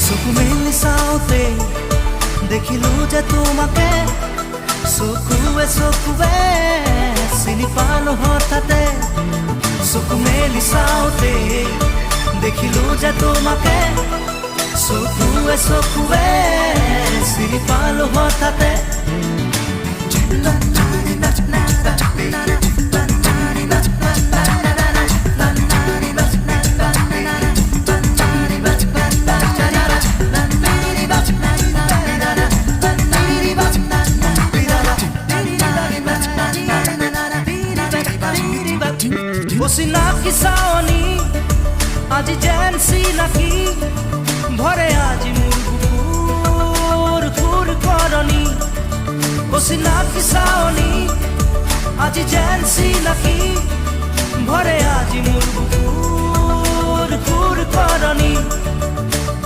চকু মেলি চাওঁতে দেখিলো যে তোমাকে, চকুৱে চকুৱে চিনি পালো হঠাতে। চকু মেলি চাওঁতে দেখিলো যে তোমাকে, চকুৱে চকুৱে চিনি পালো হঠাতে। চিনাকি চাৱনী আজি যেন চিনাকি, ভৰে আজি মোৰ বুকুৰ খুৰ কৰণী। চিনাকি চাৱনী আজি যেন চিনাকি, ভৰে আজি মোৰ বুকুৰ খুৰ কৰণী।